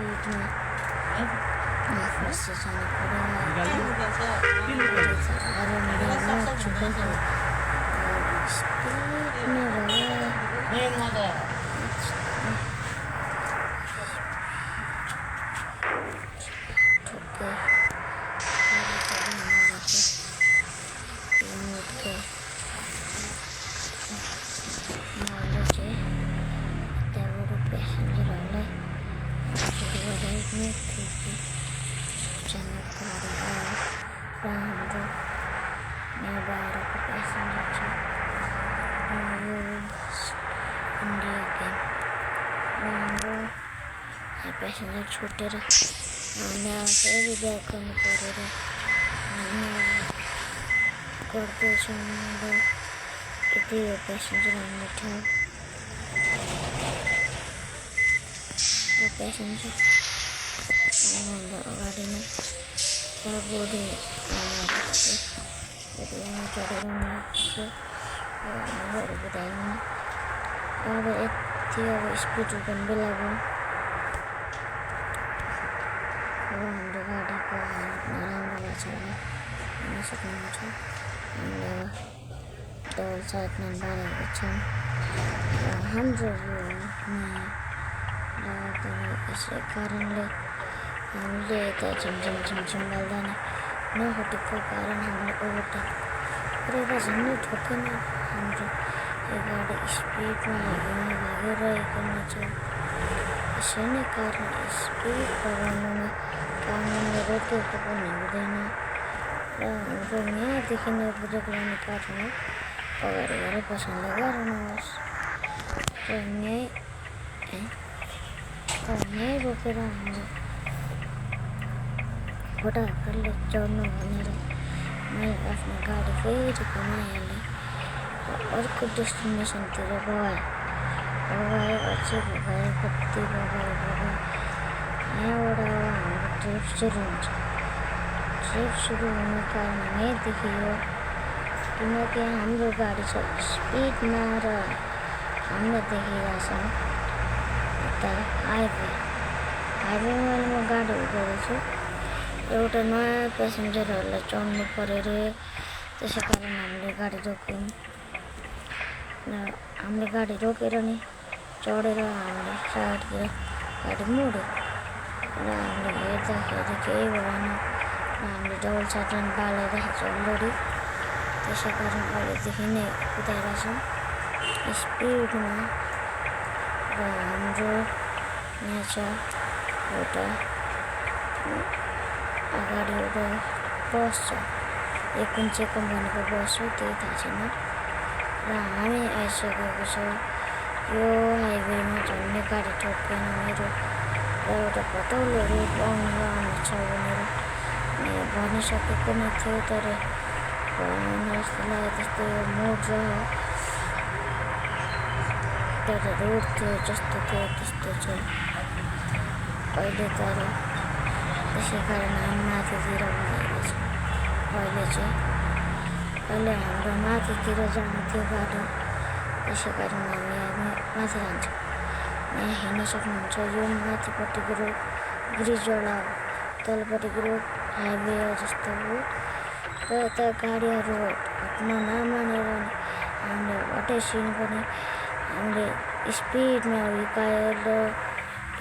speed में फिर से जाना पड़ेगा और मेरे में चुके हैं और स्पीड में रहे पैसेंजर छूटे रहे भी बैक करने पड़े करते समय इतने पैसेंजर बैठे पैसेंजर गाड़ी में बॉडी बताएंगे अब एक स्पीड बंद लागू हाम्रो गाडीको नराम्रो बाछामा हुन सक्नुहुन्छ हामीले डबल साइडमा बालेको छौँ र हाम्रो यसै कारणले हामीले यता झिमझिम बाल्दैन नहटेको कारण हाम्रो ओभरटेक गरेर झन्डै ठोकेन हाम्रो यो गाडी स्पिडमा भागिरहेको छ यसै नै कारण स्पिड बढाउनुमा कानुनले रोकेको पनि हुँदैन र हाम्रो यहाँदेखि नै ब्रेक लाउने काठमा अगाडि गएर पसन्द गर्नुहोस् र यहीँ रोकेर हाम्रो फटाफटले चढ्नु भनेर मैले आफ्नो गाडी फेरि घुमाइहालेँ र अर्को डेस्टिनेसनतिर भगाएँ अझै भगाएँ कति भगाएँ यहाँबाट हाम्रो ट्रिप सुरु हुन्छ ट्रिप सुरु हुनु कारण यहीँदेखि हो किनकि हाम्रो गाडी छ स्पिडमा र हामीले देखिरहेछौँ यता हाइवेमा म गाडी उठाउँदैछु एउटा नयाँ पेसेन्जरहरूलाई चढ्नु पऱ्यो अरे त्यसै कारण हामीले गाडी रोक्यौँ र हामीले गाडी रोकेर नि चढेर हामीले साइडतिर गाडी मोड्यो र हामीले हेर्दाखेरि केही भएन र हामीले डबल साइडमा बालिरहेको छ अलरेडी त्यसै कारण अहिलेदेखि नै कुदाइरहेछौँ स्पिडमा र हाम्रो यहाँ छ एउटा अगाडि एउटा बस छ यो कुन चाहिँ कम्पनीको बस हो त्यही थाहा छैन र हामी आइसकेको छ यो हाइवेमा झन्डै गाडी ठोक्दैन मेरो र एउटा पतौलो रोड आउनु छ भनेर भनिसकेको नै थियो तर भएन जस्तो लाग्यो त्यस्तो मोड तर रोड थियो जस्तो थियो त्यस्तो छ अहिले तर त्यसै कारण हामी माथितिर भएको छ अहिले हाम्रो माथितिर जानु थियो बाटो त्यसै कारण हामी माथि जान्छौँ यहाँ हेर्न सक्नुहुन्छ यो माथिपट्टिको रोड ब्रिजवाला तलपट्टिको रोड हाइवे जस्तो हो र यता गाडीहरू हट्न नमानेर हामीले हटाइसिन पनि हामीले स्पिडमा हिर्काएर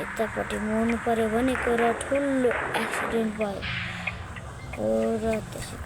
यतापट्टि मोड्नु पऱ्यो भनेको र ठुलो एक्सिडेन्ट भयो र त्यसै